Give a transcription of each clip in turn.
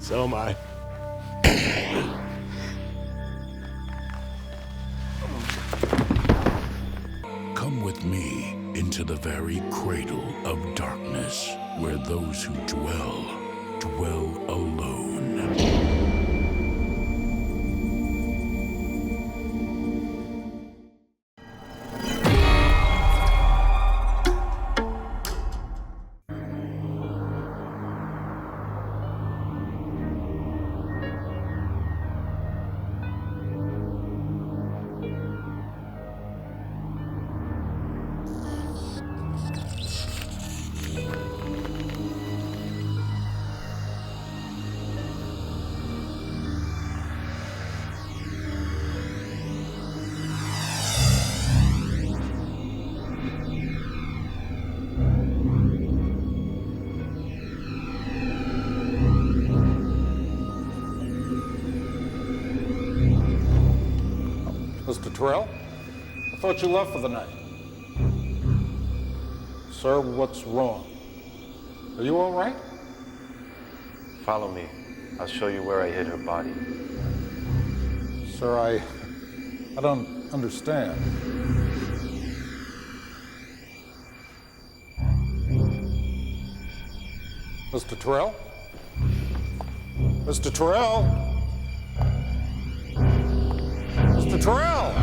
So am I. Come with me into the very cradle of darkness, where those who dwell alone. Mr. Terrell, I thought you left for the night. Sir, what's wrong? Are you all right? Follow me. I'll show you where I hid her body. Sir, I don't understand. Mr. Terrell? Mr. Terrell? Mr. Terrell!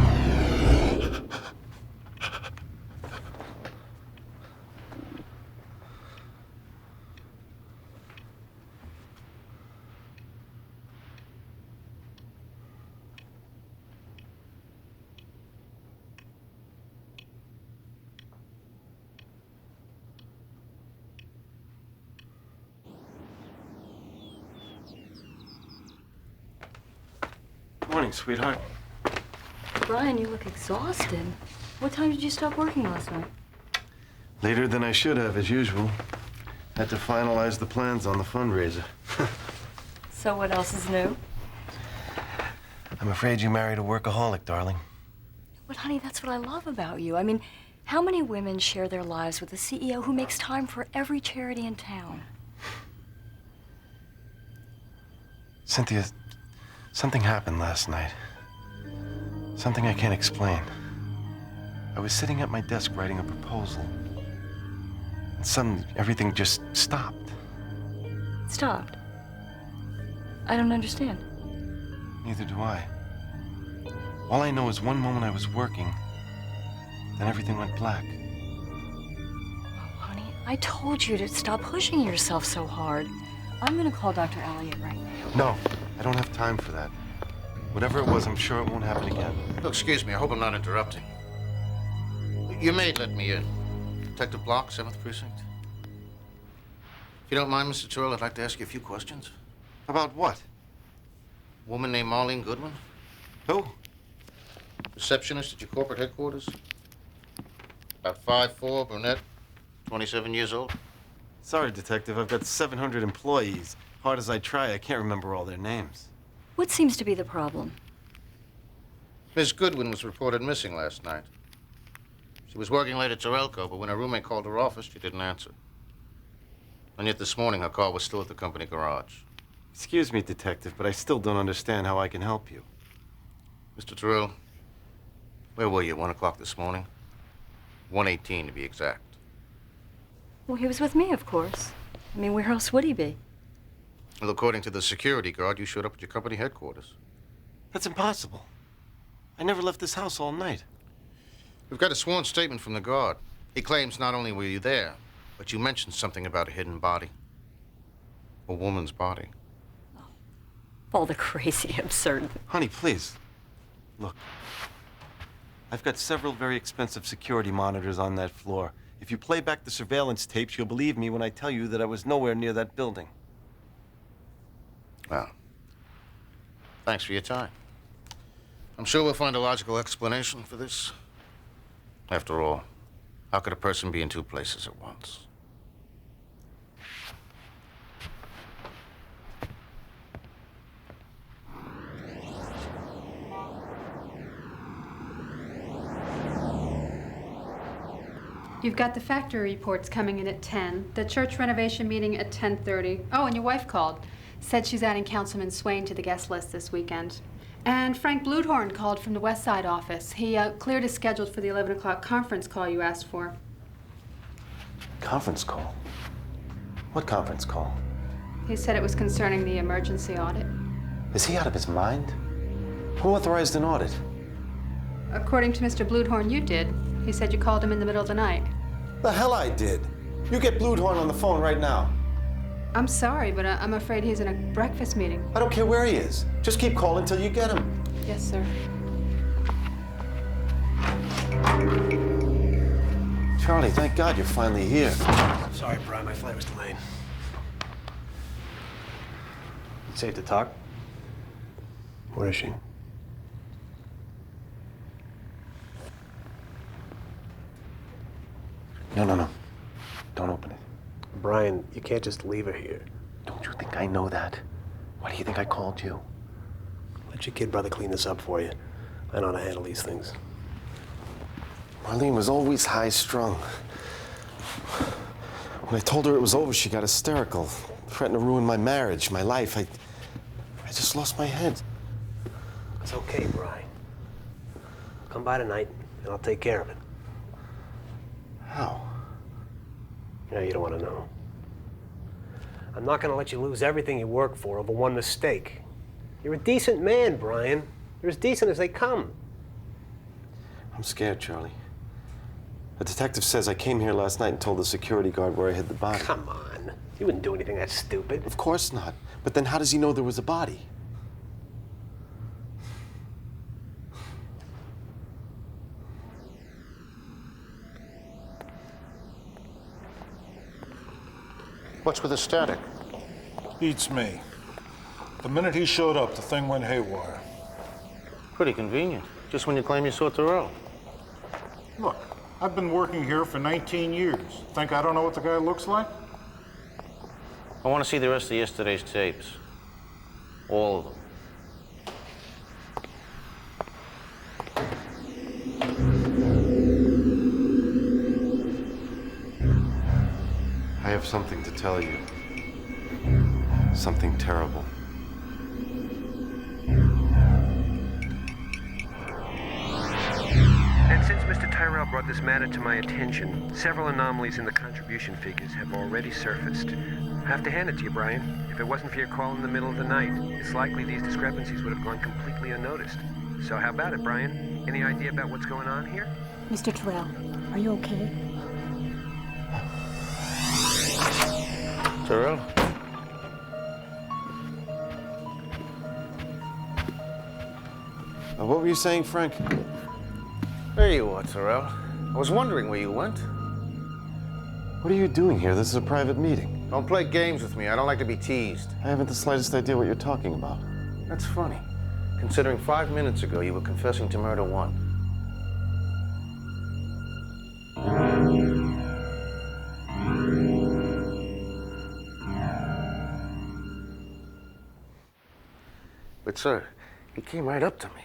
Morning, sweetheart. Brian, you look exhausted. What time did you stop working last night? Later than I should have, as usual. Had to finalize the plans on the fundraiser. So what else is new? I'm afraid you married a workaholic, darling. But honey, that's what I love about you. I mean, how many women share their lives with a CEO who makes time for every charity in town? Cynthia, something happened last night. Something I can't explain. I was sitting at my desk writing a proposal. And suddenly, everything just stopped. Stopped? I don't understand. Neither do I. All I know is one moment I was working, then everything went black. Oh, honey, I told you to stop pushing yourself so hard. I'm gonna call Dr. Elliott right now. No, I don't have time for that. Whatever it was, I'm sure it won't happen again. Look, excuse me, I hope I'm not interrupting. Your maid let me in. Detective Block, 7th Precinct. If you don't mind, Mr. Terrell, I'd like to ask you a few questions. About what? Woman named Marlene Goodwin? Who? Receptionist at your corporate headquarters? About 5'4", brunette, 27 years old. Sorry, Detective, I've got 700 employees. Hard as I try, I can't remember all their names. What seems to be the problem? Miss Goodwin was reported missing last night. She was working late at Terrellco, but when her roommate called her office, she didn't answer. And yet this morning, her car was still at the company garage. Excuse me, Detective, but I still don't understand how I can help you. Mr. Terrell, where were you at 1 o'clock this morning? 1:18 to be exact. Well, he was with me, of course. I mean, where else would he be? Well, according to the security guard, you showed up at your company headquarters. That's impossible. I never left this house all night. We've got a sworn statement from the guard. He claims not only were you there, but you mentioned something about a hidden body. A woman's body. All the crazy, absurd. Honey, please. Look, I've got several very expensive security monitors on that floor. If you play back the surveillance tapes, you'll believe me when I tell you that I was nowhere near that building. Well, thanks for your time. I'm sure we'll find a logical explanation for this. After all, how could a person be in two places at once? You've got the factory reports coming in at 10, the church renovation meeting at 10:30. Oh, and your wife called. Said she's adding Councilman Swain to the guest list this weekend. And Frank Bluthorn called from the West Side office. He cleared his schedule for the 11 o'clock conference call you asked for. Conference call? What conference call? He said it was concerning the emergency audit. Is he out of his mind? Who authorized an audit? According to Mr. Bluthorn, you did. He said you called him in the middle of the night. The hell I did. You get Bluthorn on the phone right now. I'm sorry, but I'm afraid he's in a breakfast meeting. I don't care where he is. Just keep calling till you get him. Yes, sir. Charlie, thank God you're finally here. Sorry, Brian, my flight was delayed. Safe to talk? Where is she? No. Don't open it. Brian, you can't just leave her here. Don't you think I know that? Why do you think I called you? Let your kid brother clean this up for you. I know how to handle these things. Marlene was always high-strung. When I told her it was over, she got hysterical, threatened to ruin my marriage, my life. I just lost my head. It's okay, Brian. Come by tonight, and I'll take care of it. How? Yeah, you don't want to know. I'm not going to let you lose everything you work for over one mistake. You're a decent man, Brian. You're as decent as they come. I'm scared, Charlie. A detective says I came here last night and told the security guard where I hid the body. Come on. You wouldn't do anything that stupid. Of course not. But then how does he know there was a body? What's with the static? Beats me. The minute he showed up, the thing went haywire. Pretty convenient. Just when you claim you saw 𝙬𝙤. Look, I've been working here for 19 years. Think I don't know what the guy looks like? I want to see the rest of yesterday's tapes. All of them. I have something to tell you. Something terrible. And since Mr. Tyrell brought this matter to my attention, several anomalies in the contribution figures have already surfaced. I have to hand it to you, Brian. If it wasn't for your call in the middle of the night, it's likely these discrepancies would have gone completely unnoticed. So how about it, Brian? Any idea about what's going on here? Mr. Tyrell, are you okay? 𝙬𝙤? What were you saying, Frank? There you are, 𝙬𝙤. I was wondering where you went. What are you doing here? This is a private meeting. Don't play games with me. I don't like to be teased. I haven't the slightest idea what you're talking about. That's funny, considering 5 minutes ago you were confessing to murder one. But, sir, he came right up to me,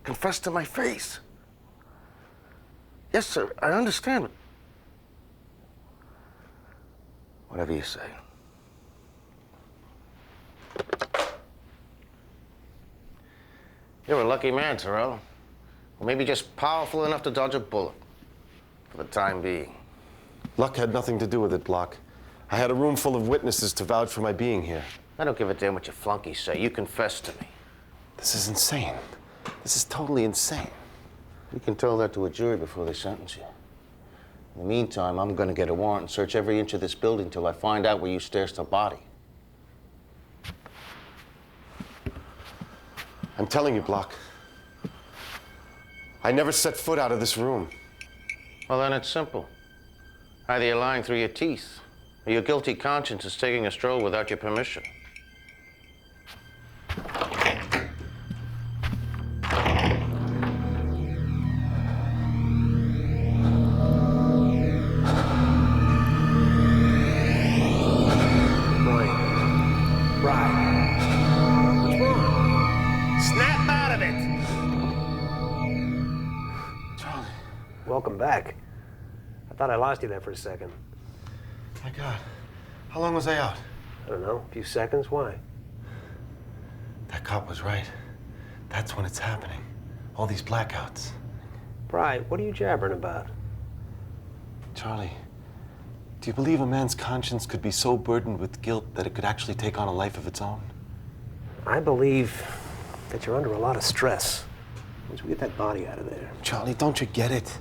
confessed to my face. Yes, sir, I understand, but whatever you say. You're a lucky man, 𝙬𝙤. Or maybe just powerful enough to dodge a bullet, for the time being. Luck had nothing to do with it, Block. I had a room full of witnesses to vouch for my being here. I don't give a damn what your flunkies say. You confessed to me. This is insane. This is totally insane. You can tell that to a jury before they sentence you. In the meantime, I'm gonna get a warrant and search every inch of this building till I find out where you stashed the body. I'm telling you, Block. I never set foot out of this room. Well, then it's simple. Either you're lying through your teeth, or your guilty conscience is taking a stroll without your permission. Welcome back. I thought I lost you there for a second. My God. How long was I out? I don't know, a few seconds. Why? That cop was right. That's when it's happening. All these blackouts. Bri, what are you jabbering about? Charlie, do you believe a man's conscience could be so burdened with guilt that it could actually take on a life of its own? I believe that you're under a lot of stress. Once we get that body out of there. Charlie, don't you get it?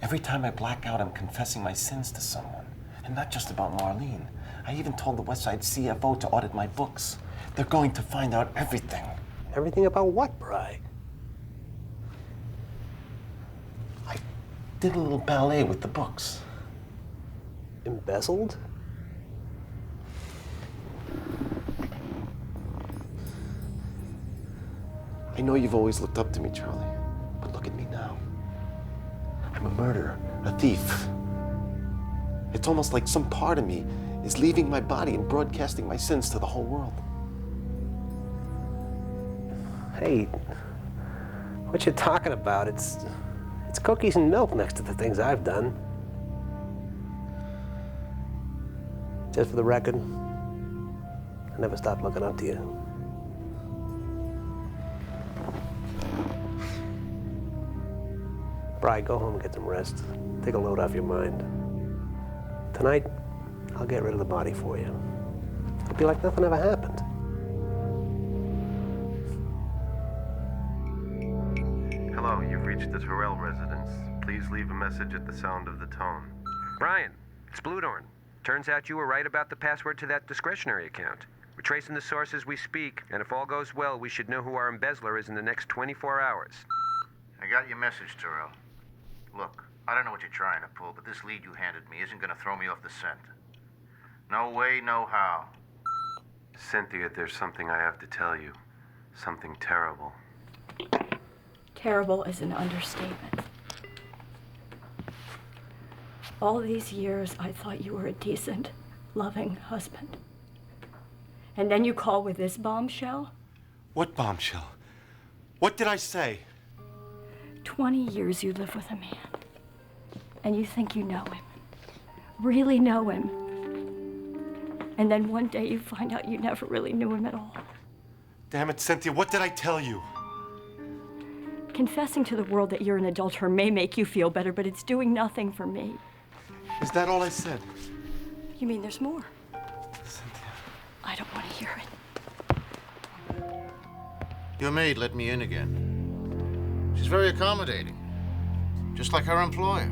Every time I black out, I'm confessing my sins to someone. And not just about Marlene. I even told the Westside CFO to audit my books. They're going to find out everything. Everything about what, Bri? I did a little ballet with the books. Embezzled? I know you've always looked up to me, Charlie, but look at me now. I'm a murderer, a thief. It's almost like some part of me is leaving my body and broadcasting my sins to the whole world. Hey, what you talking about? It's cookies and milk next to the things I've done. Just for the record, I never stopped looking up to you. Bri, go home and get some rest. Take a load off your mind. Tonight, I'll get rid of the body for you. It'll be like nothing ever happened. Hello, you've reached the Terrell residence. Please leave a message at the sound of the tone. Brian, it's Bluthorn. Turns out you were right about the password to that discretionary account. We're tracing the source as we speak, and if all goes well, we should know who our embezzler is in the next 24 hours. I got your message, Terrell. Look, I don't know what you're trying to pull, but this lead you handed me isn't going to throw me off the scent. No way, no how. Cynthia, there's something I have to tell you. Something terrible. Terrible is an understatement. All these years, I thought you were a decent, loving husband. And then you call with this bombshell? What bombshell? What did I say? 20 years you live with a man, and you think you know him, really know him. And then one day you find out you never really knew him at all. Damn it, Cynthia, what did I tell you? Confessing to the world that you're an adulterer may make you feel better, but it's doing nothing for me. Is that all I said? You mean there's more? Cynthia. I don't want to hear it. Your maid let me in again. She's very accommodating, just like her employer.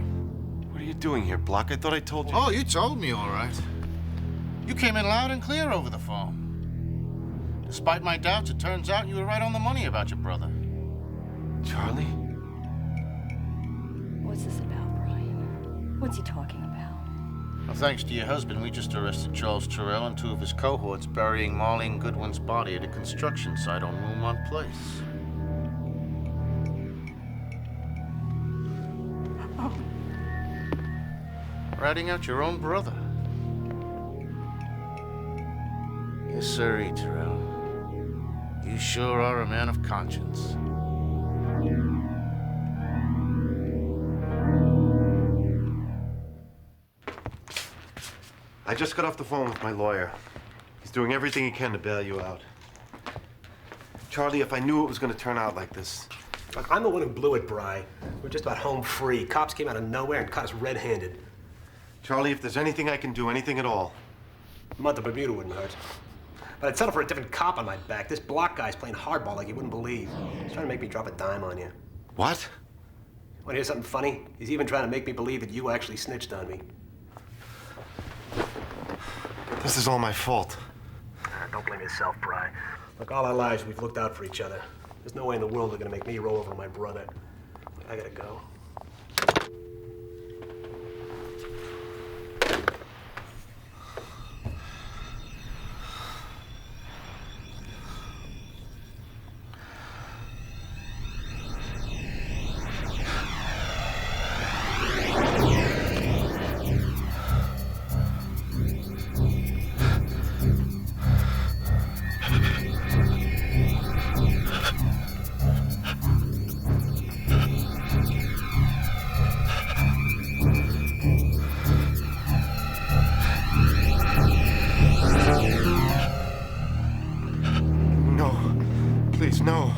What are you doing here, Block? I thought I told you. Oh, you told me, all right. You came in loud and clear over the phone. Despite my doubts, it turns out you were right on the money about your brother. Charlie? What's this about, Brian? What's he talking about? Well, thanks to your husband, we just arrested Charles Terrell and two of his cohorts burying Marlene Goodwin's body at a construction site on Roomont Place. Ratting out your own brother. Yes, sir, Terrell. You sure are a man of conscience. I just got off the phone with my lawyer. He's doing everything he can to bail you out. Charlie, if I knew it was going to turn out like this. Look, I'm the one who blew it, Bri. We're just about home free. Cops came out of nowhere and caught us red-handed. Charlie, if there's anything I can do, anything at all. A month of Bermuda wouldn't hurt. But I'd settle for a different cop on my back. This Block guy's playing hardball like you wouldn't believe. He's trying to make me drop a dime on you. What? Want to hear something funny? He's even trying to make me believe that you actually snitched on me. This is all my fault. Don't blame yourself, Bri. Look, all our lives we've looked out for each other. There's no way in the world they're gonna make me roll over my brother. I gotta go. please, no.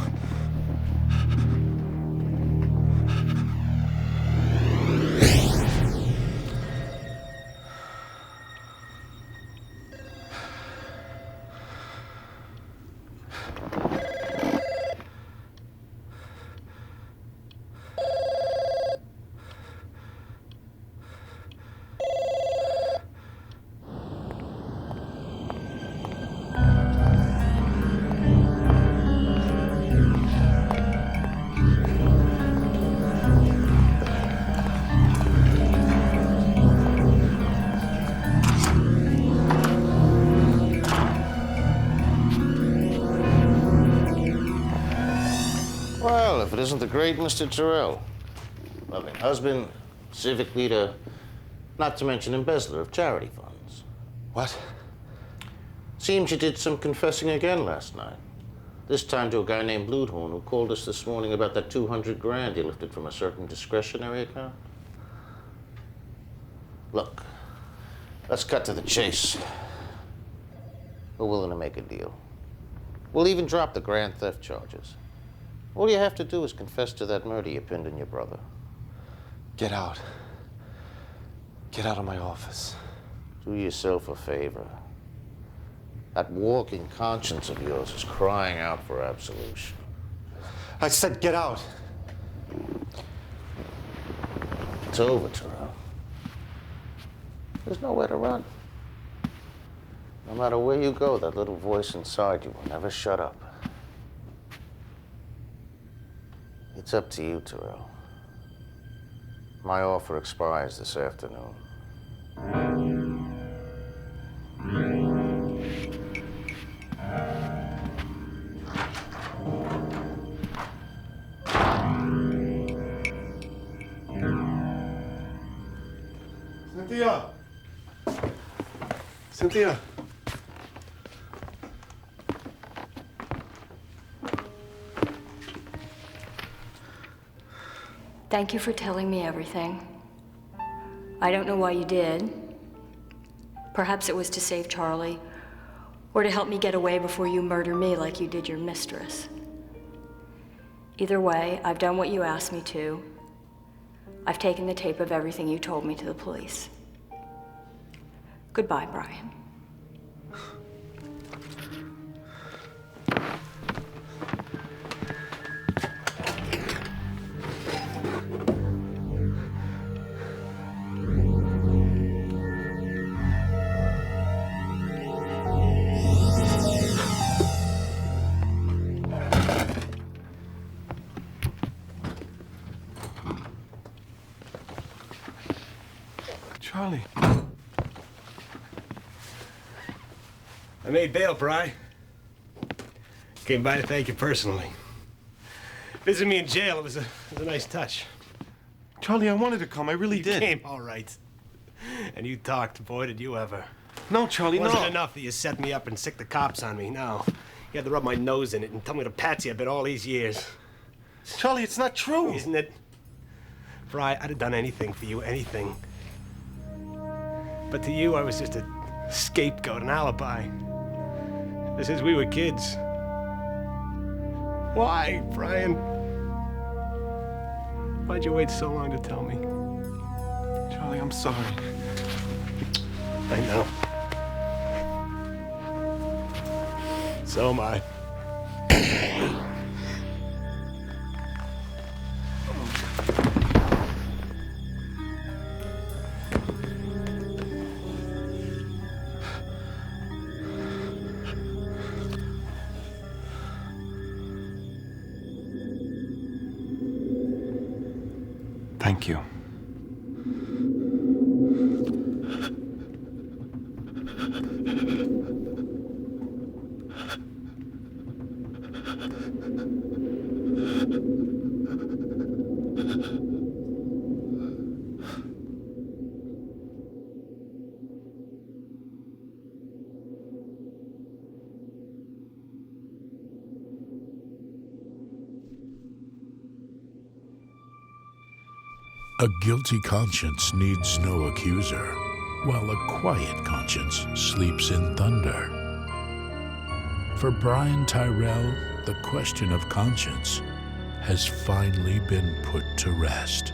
Well, if it isn't the great Mr. Terrell. Loving husband, civic leader, not to mention embezzler of charity funds. What? Seems you did some confessing again last night. This time to a guy named Bluthorn who called us this morning about that 200 grand he lifted from a certain discretionary account. Look, let's cut to the chase. We're willing to make a deal. We'll even drop the grand theft charges. All you have to do is confess to that murder you pinned on your brother. Get out. Get out of my office. Do yourself a favor. That walking conscience of yours is crying out for absolution. I said get out. It's over, Terrell. There's nowhere to run. No matter where you go, that little voice inside you will never shut up. It's up to you, Terrell. My offer expires this afternoon. Cynthia! Cynthia! Thank you for telling me everything. I don't know why you did. Perhaps it was to save Charlie, or to help me get away before you murder me like you did your mistress. Either way, I've done what you asked me to. I've taken the tape of everything you told me to the police. Goodbye, Brian. Charlie. I made bail, Bri. Came by to thank you personally. Visiting me in jail, it was a nice touch. Charlie, I wanted to come. I really did. You came, all right. And you talked, boy, did you ever. No, Charlie, It no. wasn't enough that you set me up and sicked the cops on me, no. You had to rub my nose in it and tell me what a patsy I've been all these years. Charlie, it's not true. Isn't it? Bri, I'd have done anything for you, anything. But to you, I was just a scapegoat, an alibi. Since we were kids. Why, Brian? Why'd you wait so long to tell me? Charlie, I'm sorry. I know. So am I. Thank you. A guilty conscience needs no accuser, while a quiet conscience sleeps in thunder. For Brian Tyrell, the question of conscience has finally been put to rest.